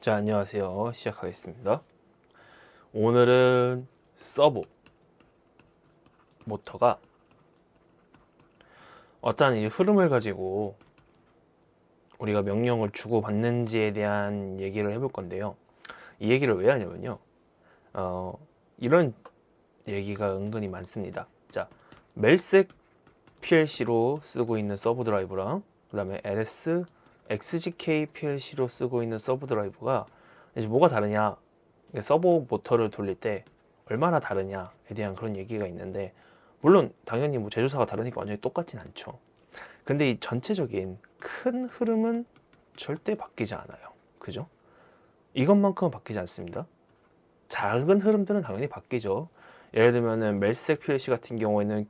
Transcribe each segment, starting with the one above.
자, 안녕하세요. 시작하겠습니다. 오늘은 서버 모터가 어떠한 이 흐름을 가지고 우리가 명령을 주고받는지에 대한 얘기를 해볼 건데요. 이 얘기를 왜 하냐면요. 이런 얘기가 은근히 많습니다. 자, 멜색 PLC로 쓰고 있는 서버 드라이브랑 그 다음에 LS XGK PLC로 쓰고 있는 서버 드라이브가 이제 뭐가 다르냐, 서버 모터를 돌릴 때 얼마나 다르냐에 대한 그런 얘기가 있는데, 물론 당연히 뭐 제조사가 다르니까 완전히 똑같진 않죠. 근데 이 전체적인 큰 흐름은 절대 바뀌지 않아요. 그죠? 이것만큼은 바뀌지 않습니다. 작은 흐름들은 당연히 바뀌죠. 예를 들면은 멜색 PLC 같은 경우에는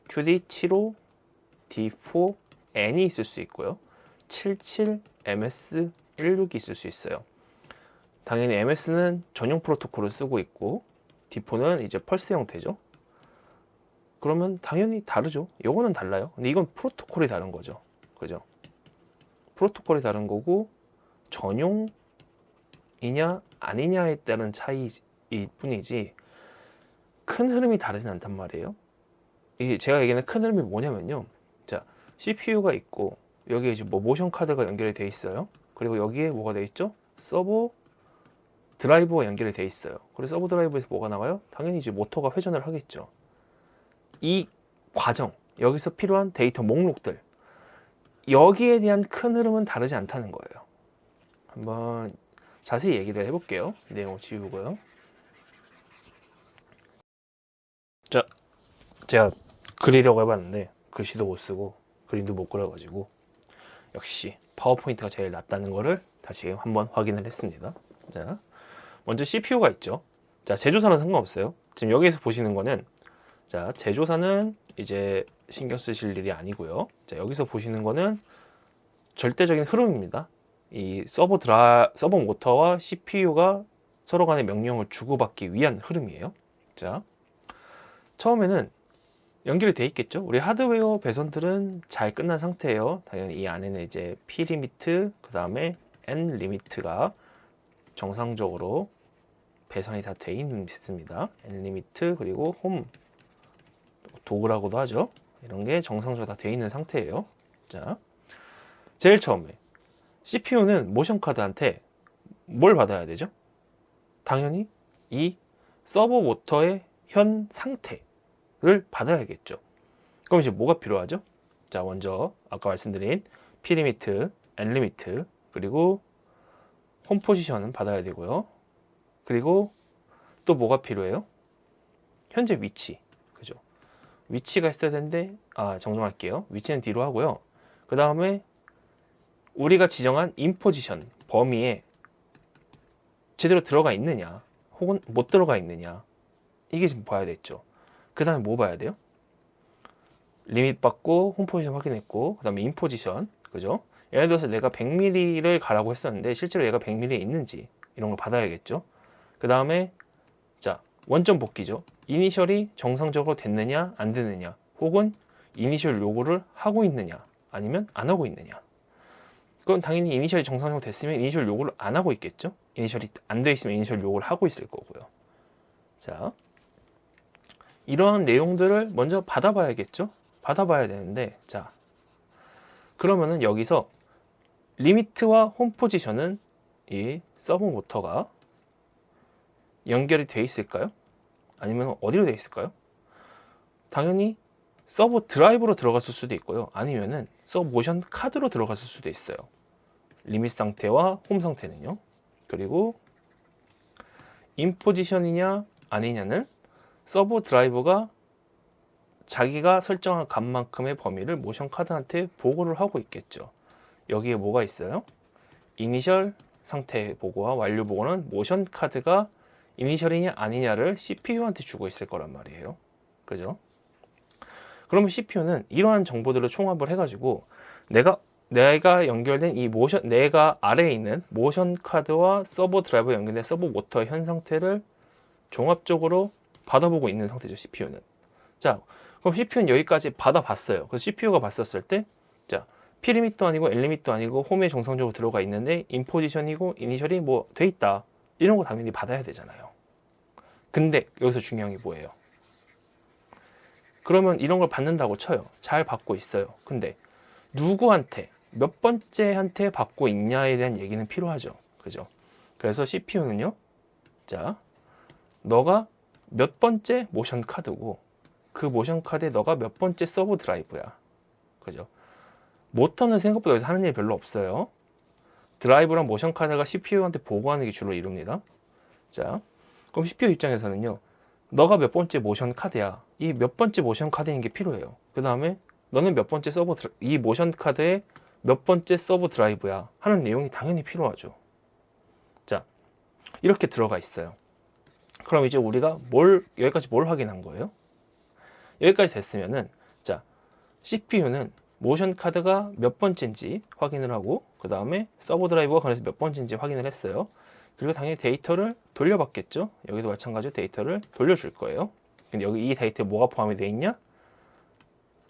QD75 D4N이 있을 수 있고요. 77MS16이 있을 수 있어요. 당연히 MS는 전용 프로토콜을 쓰고 있고 D4는 이제 펄스 형태죠. 그러면 당연히 다르죠. 요거는 달라요. 근데 이건 프로토콜이 다른 거죠. 그죠? 프로토콜이 다른 거고 전용이냐 아니냐에 따른 차이일 뿐이지 큰 흐름이 다르진 않단 말이에요. 이게 제가 얘기하는 큰 흐름이 뭐냐면요. 자, CPU가 있고 여기에 이제 뭐 모션 카드가 연결이 돼 있어요. 그리고 여기에 뭐가 돼 있죠? 서버 드라이버가 연결이 돼 있어요. 그래서 서버 드라이버에서 뭐가 나와요? 당연히 이제 모터가 회전을 하겠죠. 이 과정, 여기서 필요한 데이터 목록들, 여기에 대한 큰 흐름은 다르지 않다는 거예요. 한번 자세히 얘기를 해볼게요. 내용을 지우고요. 자, 제가 그리려고 해봤는데 글씨도 못 쓰고 그림도 못 그려가지고 역시 파워포인트가 제일 낫다는 거를 다시 한번 확인을 했습니다. 자, 먼저 CPU가 있죠. 자, 제조사는 상관없어요. 지금 여기에서 보시는 거는, 자, 제조사는 이제 신경 쓰실 일이 아니고요. 자, 여기서 보시는 거는 절대적인 흐름입니다. 이 서버 모터와 CPU가 서로 간에 명령을 주고받기 위한 흐름이에요. 자, 처음에는 연결이 돼 있겠죠. 우리 하드웨어 배선들은 잘 끝난 상태예요. 당연히 이 안에는 이제 P 리미트, 그 다음에 N 리미트가 정상적으로 배선이 다 돼 있습니다. N 리미트 그리고 홈 도구라고도 하죠. 이런 게 정상적으로 다 돼 있는 상태예요. 자, 제일 처음에 CPU는 모션 카드한테 뭘 받아야 되죠? 당연히 이 서버 모터의 현 상태를 받아야겠죠. 그럼 이제 뭐가 필요하죠? 자, 먼저 아까 말씀드린 P 리미트, N 리미트 그리고 홈 포지션은 받아야 되고요. 그리고 또 뭐가 필요해요? 현재 위치. 그죠? 위치가 있어야 되는데, 정정할게요. 위치는 뒤로 하고요. 그 다음에 우리가 지정한 인포지션 범위에 제대로 들어가 있느냐 혹은 못 들어가 있느냐, 이게 지금 봐야 됐죠. 그 다음에 뭐 봐야 돼요? 리밋 받고 홈 포지션 확인했고, 그 다음에 인포지션. 그죠? 예를 들어서 내가 100mm를 가라고 했었는데 실제로 얘가 100mm에 있는지 이런 걸 받아야겠죠. 그 다음에 자, 원점 복귀죠. 이니셜이 정상적으로 됐느냐 안 됐느냐, 혹은 이니셜 요구를 하고 있느냐 아니면 안 하고 있느냐. 그건 당연히 이니셜이 정상적으로 됐으면 이니셜 요구를 안 하고 있겠죠. 이니셜이 안 돼 있으면 이니셜 요구를 하고 있을 거고요. 자, 이러한 내용들을 먼저 받아봐야겠죠. 받아봐야 되는데, 자, 그러면은 여기서 리미트와 홈 포지션은 이 서버 모터가 연결이 돼 있을까요? 아니면 어디로 돼 있을까요? 당연히 서버 드라이브로 들어갔을 수도 있고요. 아니면은 서버 모션 카드로 들어갔을 수도 있어요. 리밋 상태와 홈 상태는요. 그리고 인 포지션이냐 아니냐는 서버 드라이버가 자기가 설정한 값만큼의 범위를 모션 카드한테 보고를 하고 있겠죠. 여기에 뭐가 있어요? 이니셜 상태 보고와 완료 보고는 모션 카드가 이니셜이냐 아니냐를 CPU한테 주고 있을 거란 말이에요. 그죠? 그러면 CPU는 이러한 정보들을 총합을 해가지고 내가 연결된 이 모션, 내가 아래에 있는 모션 카드와 서버 드라이버 연결된 서버 모터의 현 상태를 종합적으로 받아보고 있는 상태죠, CPU는. 자, 그럼 CPU는 여기까지 받아봤어요. 그래서 CPU가 봤었을 때, 자, P 리밋도 아니고 L 리밋도 아니고 홈에 정상적으로 들어가 있는데 인포지션이고 이니셜이 뭐 돼 있다. 이런 거 당연히 받아야 되잖아요. 근데 여기서 중요한 게 뭐예요? 그러면 이런 걸 받는다고 쳐요. 잘 받고 있어요. 근데 누구한테 몇 번째한테 받고 있냐에 대한 얘기는 필요하죠. 그죠? 그래서 CPU는요. 자, 너가 몇 번째 모션 카드고 그 모션 카드에 너가 몇 번째 서브 드라이브야. 그죠? 모터는 생각보다 여기서 하는 일이 별로 없어요. 드라이브랑 모션 카드가 CPU한테 보고하는 게 주로 이룹니다. 자, 그럼 CPU 입장에서는요. 너가 몇 번째 모션 카드야. 이 몇 번째 모션 카드인 게 필요해요. 그 다음에 너는 몇 번째 이 모션 카드에 몇 번째 서브 드라이브야 하는 내용이 당연히 필요하죠. 자, 이렇게 들어가 있어요. 그럼 이제 우리가 여기까지 뭘 확인한 거예요? 여기까지 됐으면은, 자, CPU는 모션 카드가 몇 번째인지 확인을 하고, 그 다음에 서브 드라이브가 그래서 몇 번째인지 확인을 했어요. 그리고 당연히 데이터를 돌려받겠죠. 여기도 마찬가지로 데이터를 돌려줄 거예요. 근데 여기 이 데이터에 뭐가 포함이 되어 있냐?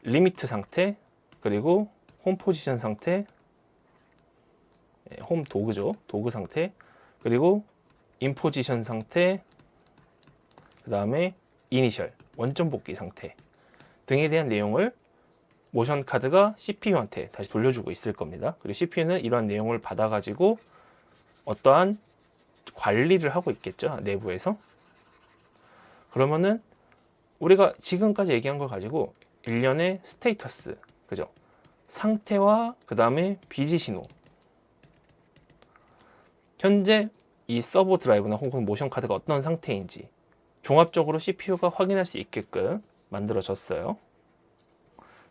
리미트 상태, 그리고 홈 포지션 상태, 홈 도그죠. 도그 상태, 그리고 인 포지션 상태, 그 다음에 이니셜, 원점 복귀 상태 등에 대한 내용을 모션 카드가 CPU한테 다시 돌려주고 있을 겁니다. 그리고 CPU는 이러한 내용을 받아가지고 어떠한 관리를 하고 있겠죠. 내부에서. 그러면은 우리가 지금까지 얘기한 걸 가지고 일련의 스테이터스, 그죠? 상태와 그 다음에 비지 신호. 현재 이 서버 드라이브나 혹은 모션 카드가 어떤 상태인지 종합적으로 CPU가 확인할 수 있게끔 만들어졌어요.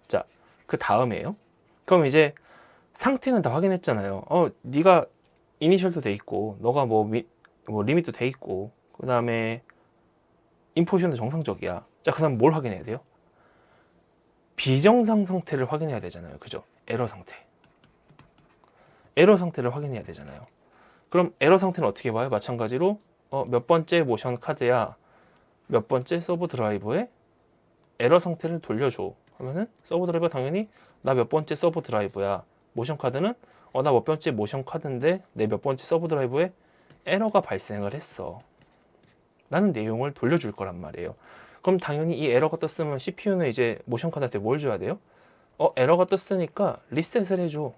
자, 그 다음에요. 그럼 이제 상태는 다 확인했잖아요. 네가 이니셜도 돼 있고, 너가 뭐 리밋도 돼 있고, 그 다음에 인포지션도 정상적이야. 자, 그 다음 뭘 확인해야 돼요? 비정상 상태를 확인해야 되잖아요. 그죠? 에러 상태. 에러 상태를 확인해야 되잖아요. 그럼 에러 상태는 어떻게 봐요? 마찬가지로 몇 번째 모션 카드야, 몇 번째 서브 드라이브에 에러 상태를 돌려줘 하면은 서브 드라이버 당연히 나 몇 번째 서브 드라이브야. 모션 카드는 나 몇 번째 모션 카드인데 내 몇 번째 서브 드라이브에 에러가 발생을 했어 라는 내용을 돌려줄 거란 말이에요. 그럼 당연히 이 에러가 떴으면 CPU는 이제 모션 카드한테 뭘 줘야 돼요? 에러가 떴으니까 리셋을 해줘.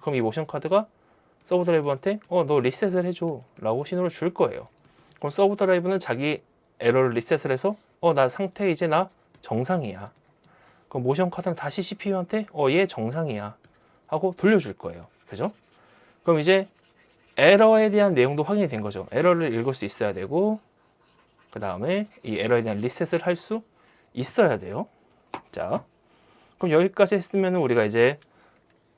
그럼 이 모션 카드가 서브 드라이브한테 너 리셋을 해줘 라고 신호를 줄 거예요. 그럼 서브 드라이브는 자기 에러를 리셋을 해서 나 상태 이제 나 정상이야. 그럼 모션 카드는 다시 CPU한테 얘 정상이야 하고 돌려줄 거예요. 그죠? 그럼 이제 에러에 대한 내용도 확인이 된 거죠. 에러를 읽을 수 있어야 되고, 그 다음에 이 에러에 대한 리셋을 할 수 있어야 돼요. 자, 그럼 여기까지 했으면 우리가 이제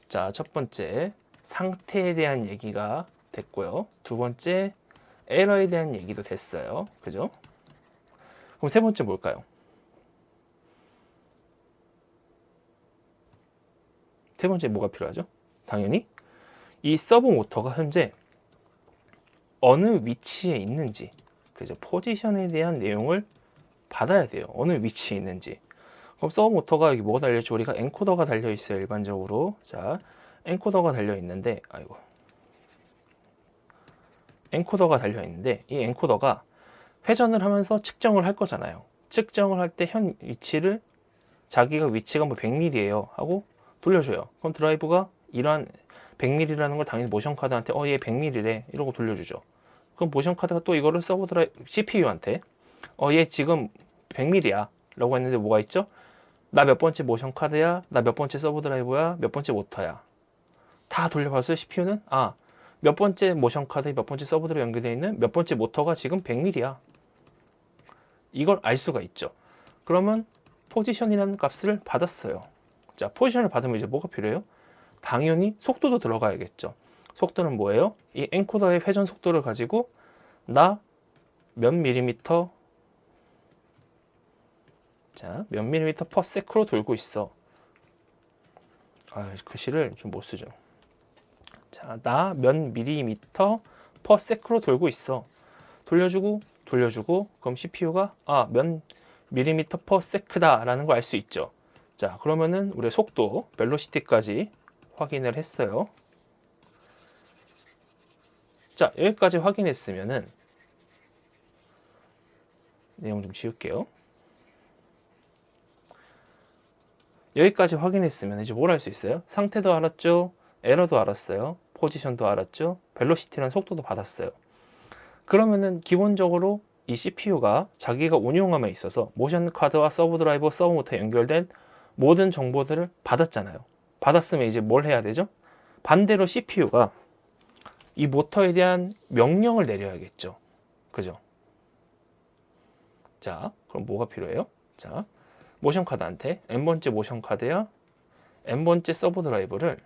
첫 번째 상태에 대한 얘기가 됐고요. 두 번째 에러에 대한 얘기도 됐어요. 그죠? 그럼 세 번째 뭘까요? 세 번째 뭐가 필요하죠? 당연히 이 서브 모터가 현재 어느 위치에 있는지, 그죠? 포지션에 대한 내용을 받아야 돼요. 어느 위치에 있는지. 그럼 서브 모터가 여기 뭐가 달려있죠? 우리가 엔코더가 달려 있어요. 일반적으로. 자, 엔코더가 달려 있는데, 엔코더가 달려 있는데 이 엔코더가 회전을 하면서 측정을 할 거잖아요. 측정을 할 때 현 위치를 자기가 위치가 뭐 100mm예요 하고 돌려줘요. 그럼 드라이브가 이러한 100mm라는 걸 당연히 모션 카드한테 얘 100mm래 이러고 돌려주죠. 그럼 모션 카드가 또 이거를 서브 드라이브 CPU한테 얘 지금 100mm야 라고 했는데 뭐가 있죠? 나 몇 번째 모션 카드야, 나 몇 번째 서브 드라이브야, 몇 번째 모터야. 다 돌려봤어요. CPU는 몇 번째 모션 카드에 몇 번째 서브 드라이브 연결되어 있는 몇 번째 모터가 지금 100mm야. 이걸 알 수가 있죠. 그러면 포지션이라는 값을 받았어요. 자, 포지션을 받으면 이제 뭐가 필요해요? 당연히 속도도 들어가야겠죠. 속도는 뭐예요? 이 엔코더의 회전 속도를 가지고 나 몇 밀리미터, 자, 몇 밀리미터 퍼 세크로 돌고 있어. 글씨를 좀 못 쓰죠. 자, 나 몇 밀리미터 퍼 세크로 돌고 있어. 돌려주고 그럼 CPU가 몇 밀리미터 퍼 세크다 라는 걸 알 수 있죠. 자, 그러면은 우리의 속도 벨로시티까지 확인을 했어요. 자, 여기까지 확인했으면은 내용 좀 지울게요. 여기까지 확인했으면 이제 뭘 할 수 있어요? 상태도 알았죠? 에러도 알았어요. 포지션도 알았죠? 벨로시티라는 속도도 받았어요. 그러면은 기본적으로 이 CPU가 자기가 운용함에 있어서 모션 카드와 서브 드라이버, 서브 모터에 연결된 모든 정보들을 받았잖아요. 받았으면 이제 뭘 해야 되죠? 반대로 CPU가 이 모터에 대한 명령을 내려야겠죠. 그죠? 자, 그럼 뭐가 필요해요? 자, 모션 카드한테 n번째 모션 카드야 n번째 서브 드라이버를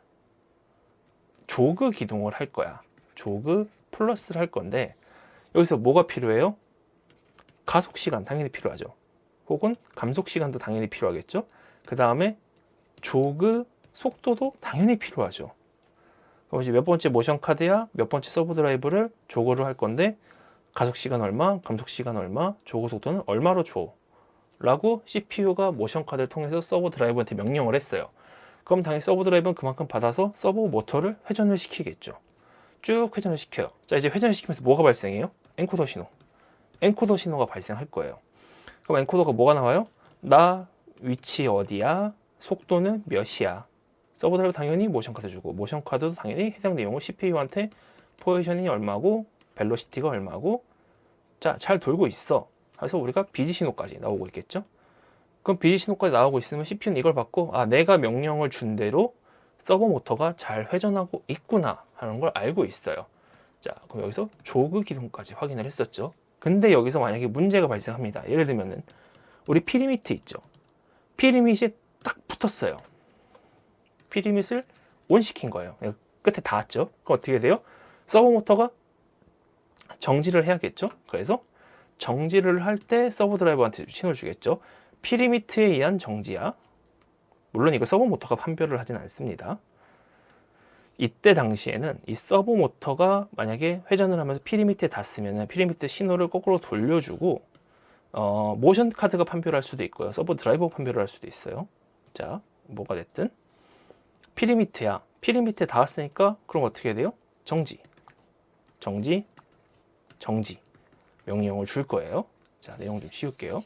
조그 기동을 할 거야. 조그 플러스를 할 건데 여기서 뭐가 필요해요? 가속 시간 당연히 필요하죠. 혹은 감속 시간도 당연히 필요하겠죠. 그 다음에 조그 속도도 당연히 필요하죠. 그럼 이제 몇 번째 모션 카드야 몇 번째 서브 드라이브를 조그로 할 건데 가속 시간 얼마, 감속 시간 얼마, 조그 속도는 얼마로 줘? 라고 CPU가 모션 카드를 통해서 서브 드라이버한테 명령을 했어요. 그럼 당연히 서브 드라이버는 그만큼 받아서 서브 모터를 회전을 시키겠죠. 쭉 회전을 시켜요. 자, 이제 회전을 시키면서 뭐가 발생해요? 엔코더 신호. 엔코더 신호가 발생할 거예요. 그럼 엔코더가 뭐가 나와요? 나 위치 어디야? 속도는 몇이야? 서브 드라이버 당연히 모션 카드 주고 모션 카드도 당연히 해당 내용을 CPU한테 포지셔닝이 얼마고 벨로시티가 얼마고 자, 잘 돌고 있어. 그래서 우리가 BG 신호까지 나오고 있겠죠? 그럼 BG 신호까지 나오고 있으면 CPU는 이걸 받고 아, 내가 명령을 준 대로 서버 모터가 잘 회전하고 있구나 하는 걸 알고 있어요. 자, 그럼 여기서 조그 기동까지 확인을 했었죠. 근데 여기서 만약에 문제가 발생합니다. 예를 들면은 우리 피리미트 있죠. 피리밋이 딱 붙었어요. 피리밋을 온 시킨 거예요. 끝에 닿았죠. 그럼 어떻게 돼요? 서버 모터가 정지를 해야겠죠. 그래서 정지를 할 때 서버 드라이버한테 신호를 주겠죠. 피리미트에 의한 정지야. 물론 이거 서버 모터가 판별을 하진 않습니다. 이때 당시에는 이 서버 모터가 만약에 회전을 하면서 피리미트에 닿았으면 피리미트 신호를 거꾸로 돌려주고 모션 카드가 판별할 수도 있고요. 서버 드라이버 판별을 할 수도 있어요. 자, 뭐가 됐든 피리미트야. 피리미트에 닿았으니까 그럼 어떻게 해야 돼요? 정지, 정지, 정지 명령을 줄 거예요. 자, 내용 좀 씌울게요.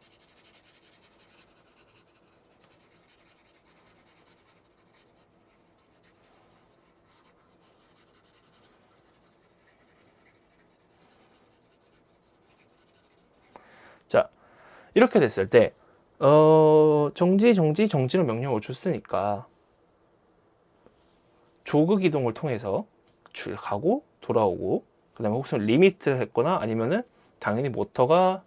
자, 이렇게 됐을 때 정지, 정지, 정지로 명령을 줬으니까 조그 기동을 통해서 줄 가고 돌아오고 그 다음에 혹시 리미트를 했거나 아니면은 당연히 모터가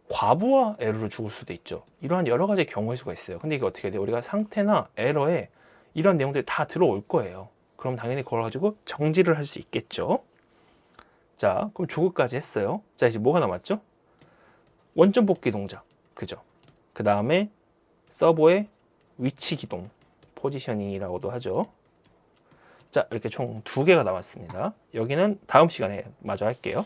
과부하 에러를 죽을 수도 있죠. 이러한 여러 가지 경우의 수가 있어요. 근데 이게 어떻게 돼요? 우리가 상태나 에러에 이런 내용들이 다 들어올 거예요. 그럼 당연히 그걸 가지고 정지를 할 수 있겠죠. 자, 그럼 조그까지 했어요. 자, 이제 뭐가 남았죠? 원점 복귀 동작. 그죠? 그 다음에 서버의 위치 기동. 포지셔닝이라고도 하죠. 자, 이렇게 총 2개가 남았습니다. 여기는 다음 시간에 마저 할게요.